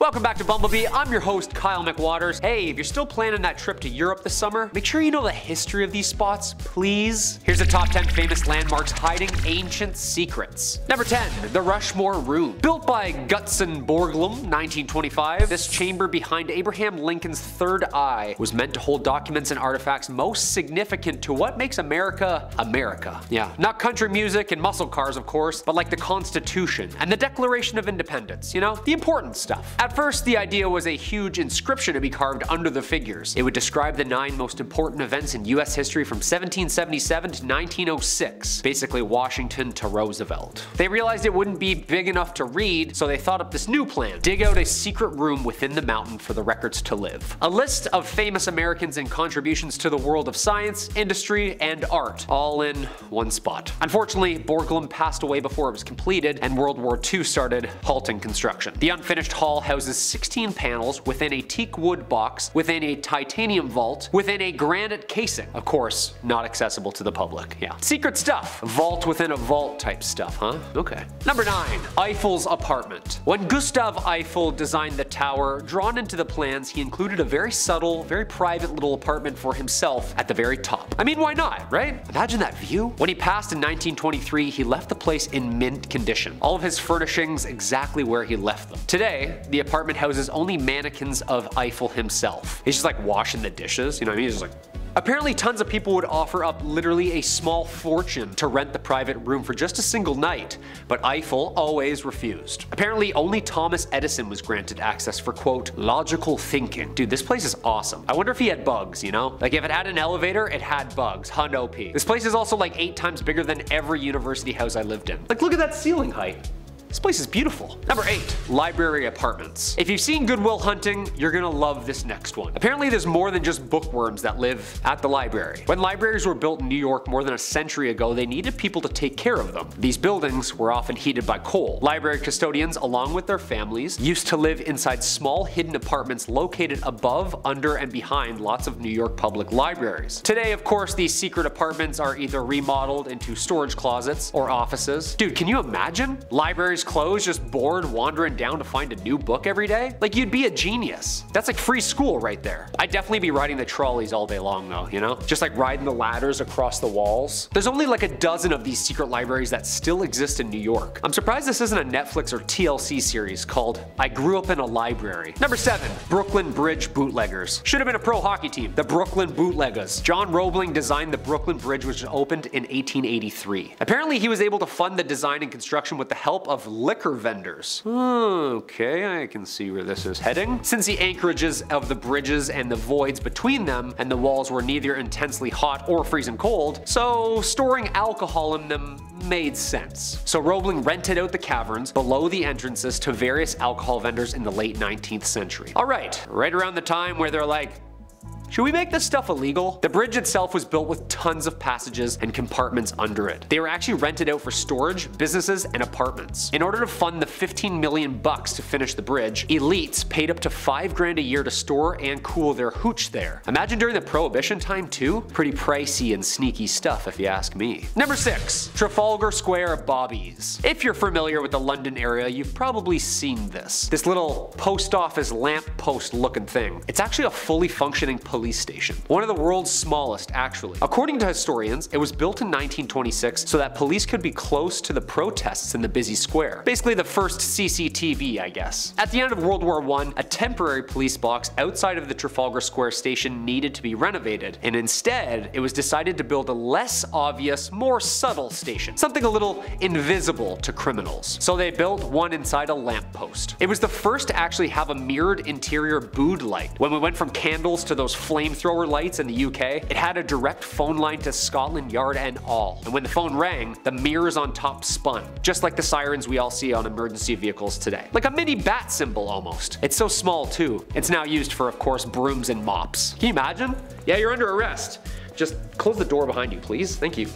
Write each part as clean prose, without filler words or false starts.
Welcome back to Bumblebee. I'm your host, Kyle McWaters. Hey, if you're still planning that trip to Europe this summer, make sure you know the history of these spots, please. Here's the top 10 famous landmarks hiding ancient secrets. Number 10, the Rushmore Room. Built by Gutzon Borglum, 1925, this chamber behind Abraham Lincoln's third eye was meant to hold documents and artifacts most significant to what makes America, America. Yeah, not country music and muscle cars, of course, but like the Constitution and the Declaration of Independence, you know, the important stuff. At first, the idea was a huge inscription to be carved under the figures. It would describe the 9 most important events in US history from 1777 to 1906, basically Washington to Roosevelt. They realized it wouldn't be big enough to read, so they thought up this new plan: dig out a secret room within the mountain for the records to live. A list of famous Americans and contributions to the world of science, industry, and art, all in one spot. Unfortunately, Borglum passed away before it was completed, and World War II started, halting construction. The unfinished hall houses 16 panels within a teak wood box, within a titanium vault, within a granite casing. Of course, not accessible to the public. Yeah. Secret stuff. Vault within a vault type stuff, huh? Okay. Number 9. Eiffel's apartment. When Gustav Eiffel designed the tower, drawn into the plans, he included a very subtle, very private little apartment for himself at the very top. I mean, why not, right? Imagine that view. When he passed in 1923, he left the place in mint condition. All of his furnishings exactly where he left them. Today, the apartment houses only mannequins of Eiffel himself. He's just like washing the dishes, you know what I mean? He's just like... Apparently tons of people would offer up literally a small fortune to rent the private room for just a single night, but Eiffel always refused. Apparently only Thomas Edison was granted access for, quote, logical thinking. Dude, this place is awesome. I wonder if he had bugs, you know? Like if it had an elevator, it had bugs. Hundo OP. This place is also like 8 times bigger than every university house I lived in. Like look at that ceiling height. This place is beautiful. Number 8, library apartments. If you've seen Good Will Hunting, you're gonna love this next one. Apparently there's more than just bookworms that live at the library. When libraries were built in New York more than a century ago, they needed people to take care of them. These buildings were often heated by coal. Library custodians, along with their families, used to live inside small hidden apartments located above, under, and behind lots of New York public libraries. Today, of course, these secret apartments are either remodeled into storage closets or offices. Dude, can you imagine? Libraries closed, just bored, wandering down to find a new book every day? Like, you'd be a genius. That's like free school right there. I'd definitely be riding the trolleys all day long though, you know? Just like riding the ladders across the walls. There's only like a dozen of these secret libraries that still exist in New York. I'm surprised this isn't a Netflix or TLC series called I Grew Up in a Library. Number 7, Brooklyn Bridge Bootleggers. Should have been a pro hockey team, the Brooklyn Bootleggers. John Roebling designed the Brooklyn Bridge, which opened in 1883. Apparently he was able to fund the design and construction with the help of liquor vendors. Okay, I can see where this is heading. Since the anchorages of the bridges and the voids between them and the walls were neither intensely hot or freezing cold, so storing alcohol in them made sense. So Roebling rented out the caverns below the entrances to various alcohol vendors in the late 19th century. Alright, right around the time where they're like, should we make this stuff illegal? The bridge itself was built with tons of passages and compartments under it. They were actually rented out for storage, businesses, and apartments. In order to fund the $15 million to finish the bridge, elites paid up to $5 grand a year to store and cool their hooch there. Imagine during the Prohibition time too? Pretty pricey and sneaky stuff if you ask me. Number 6, Trafalgar Square Bobbies. If you're familiar with the London area, you've probably seen this. This little post office lamp post looking thing. It's actually a fully functioning police station. One of the world's smallest, actually. According to historians, it was built in 1926 so that police could be close to the protests in the busy square. Basically the first CCTV, I guess. At the end of World War I, a temporary police box outside of the Trafalgar Square station needed to be renovated, and instead, it was decided to build a less obvious, more subtle station. Something a little invisible to criminals. So they built one inside a lamppost. It was the first to actually have a mirrored interior bood light. When we went from candles to those flamethrower lights in the UK, it had a direct phone line to Scotland Yard and all. And when the phone rang, the mirrors on top spun, just like the sirens we all see on emergency vehicles today. Like a mini bat symbol almost. It's so small too. It's now used for, of course, brooms and mops. Can you imagine? Yeah, you're under arrest. Just close the door behind you, please. Thank you.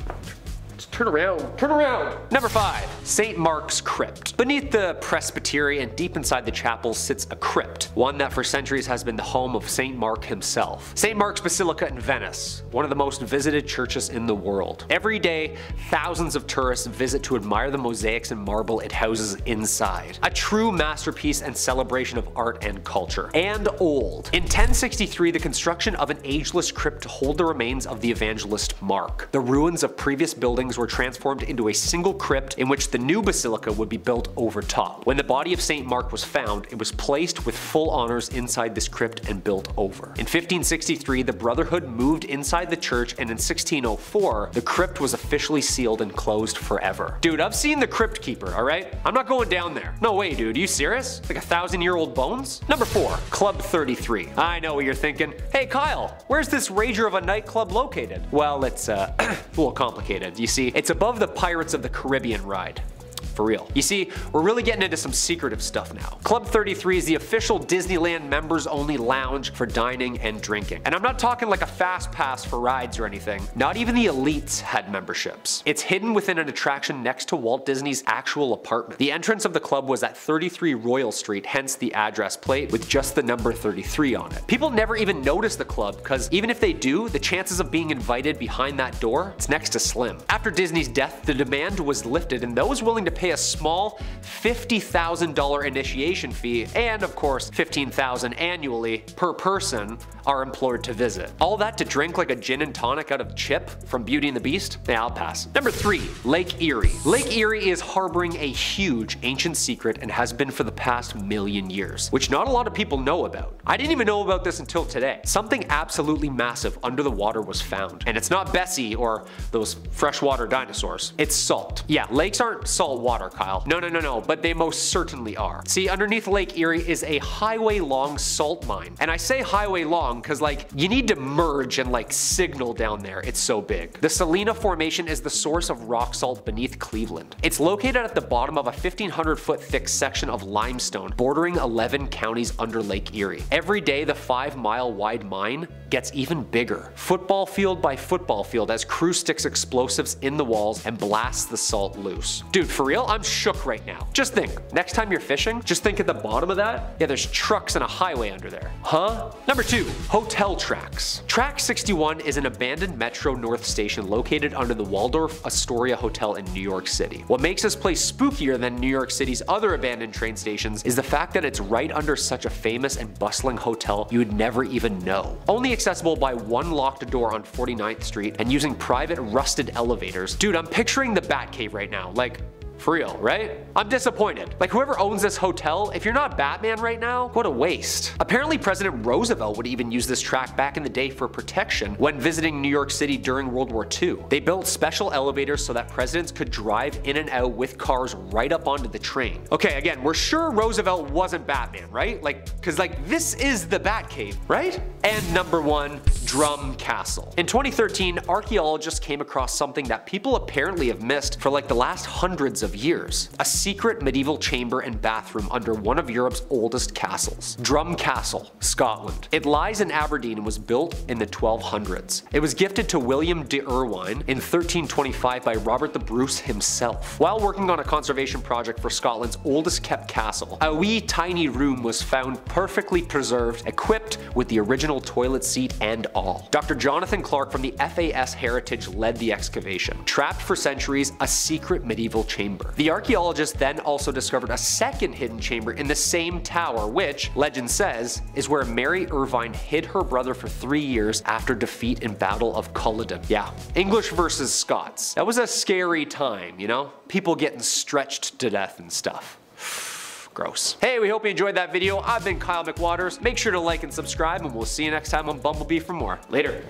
Just Turn around. Turn around. Number 5. St. Marks Crypt. Beneath the presbytery and deep inside the chapel sits a crypt, one that for centuries has been the home of St. Mark himself. St. Mark's Basilica in Venice, one of the most visited churches in the world. Every day, thousands of tourists visit to admire the mosaics and marble it houses inside. A true masterpiece and celebration of art and culture. And old. In 1063, the construction of an ageless crypt to hold the remains of the evangelist Mark. The ruins of previous buildings were transformed into a single crypt in which the new basilica would be built over top. When the body of St. Mark was found, it was placed with full honors inside this crypt and built over. In 1563, the Brotherhood moved inside the church, and in 1604, the crypt was officially sealed and closed forever. Dude, I've seen the Crypt Keeper, alright? I'm not going down there. No way, dude. Are you serious? Like 1,000-year-old bones? Number 4. Club 33. I know what you're thinking. Hey Kyle, where's this rager of a nightclub located? Well, it's a little complicated. You see, it's above the Pirates of the Caribbean ride. For real. You see, we're really getting into some secretive stuff now. Club 33 is the official Disneyland members-only lounge for dining and drinking. And I'm not talking like a fast pass for rides or anything. Not even the elites had memberships. It's hidden within an attraction next to Walt Disney's actual apartment. The entrance of the club was at 33 Royal Street, hence the address plate with just the number 33 on it. People never even notice the club, because even if they do, the chances of being invited behind that door, it's next to slim. After Disney's death, the demand was lifted, and those willing to pay a small $50,000 initiation fee and of course $15,000 annually per person are implored to visit. All that to drink like a gin and tonic out of Chip from Beauty and the Beast? Yeah, I'll pass. Number 3. Lake Erie. Lake Erie is harboring a huge ancient secret and has been for the past million years, which not a lot of people know about. I didn't even know about this until today. Something absolutely massive under the water was found. And it's not Bessie or those freshwater dinosaurs. It's salt. Yeah, lakes aren't salt water, Kyle. No, but they most certainly are. See, underneath Lake Erie is a highway-long salt mine. And I say highway long because like, you need to merge and like signal down there. It's so big. The Salina Formation is the source of rock salt beneath Cleveland. It's located at the bottom of a 1,500-foot thick section of limestone bordering 11 counties under Lake Erie. Every day, the 5-mile wide mine gets even bigger. Football field by football field as crew sticks explosives in the walls and blasts the salt loose. Dude, for real? I'm shook right now. Just think, next time you're fishing, just think at the bottom of that, yeah, there's trucks and a highway under there. Huh? Number 2. Hotel tracks. Track 61 is an abandoned Metro North station located under the Waldorf Astoria Hotel in New York City. What makes this place spookier than New York City's other abandoned train stations is the fact that it's right under such a famous and bustling hotel you would never even know. Only accessible by one locked door on 49th Street and using private rusted elevators. Dude, I'm picturing the Batcave right now. Like, for real, right? I'm disappointed. Like, whoever owns this hotel, if you're not Batman right now, what a waste. Apparently President Roosevelt would even use this track back in the day for protection when visiting New York City during World War II. They built special elevators so that presidents could drive in and out with cars right up onto the train. Okay, again, we're sure Roosevelt wasn't Batman, right? Like, cause like this is the Batcave, right? And number 1, Drum Castle. In 2013, archaeologists came across something that people apparently have missed for like the last hundreds of years. A secret medieval chamber and bathroom under one of Europe's oldest castles. Drum Castle, Scotland. It lies in Aberdeen and was built in the 1200s. It was gifted to William de Irwine in 1325 by Robert the Bruce himself. While working on a conservation project for Scotland's oldest kept castle, a wee tiny room was found perfectly preserved, equipped with the original toilet seat and all. Dr. Jonathan Clark from the FAS Heritage led the excavation. Trapped for centuries, a secret medieval chamber. The archaeologists then also discovered a second hidden chamber in the same tower, which, legend says, is where Mary Irvine hid her brother for 3 years after defeat in Battle of Culloden. Yeah, English versus Scots. That was a scary time, you know? People getting stretched to death and stuff. Gross. Hey, we hope you enjoyed that video. I've been Kyle McWaters. Make sure to like and subscribe, and we'll see you next time on Bumblebee for more. Later.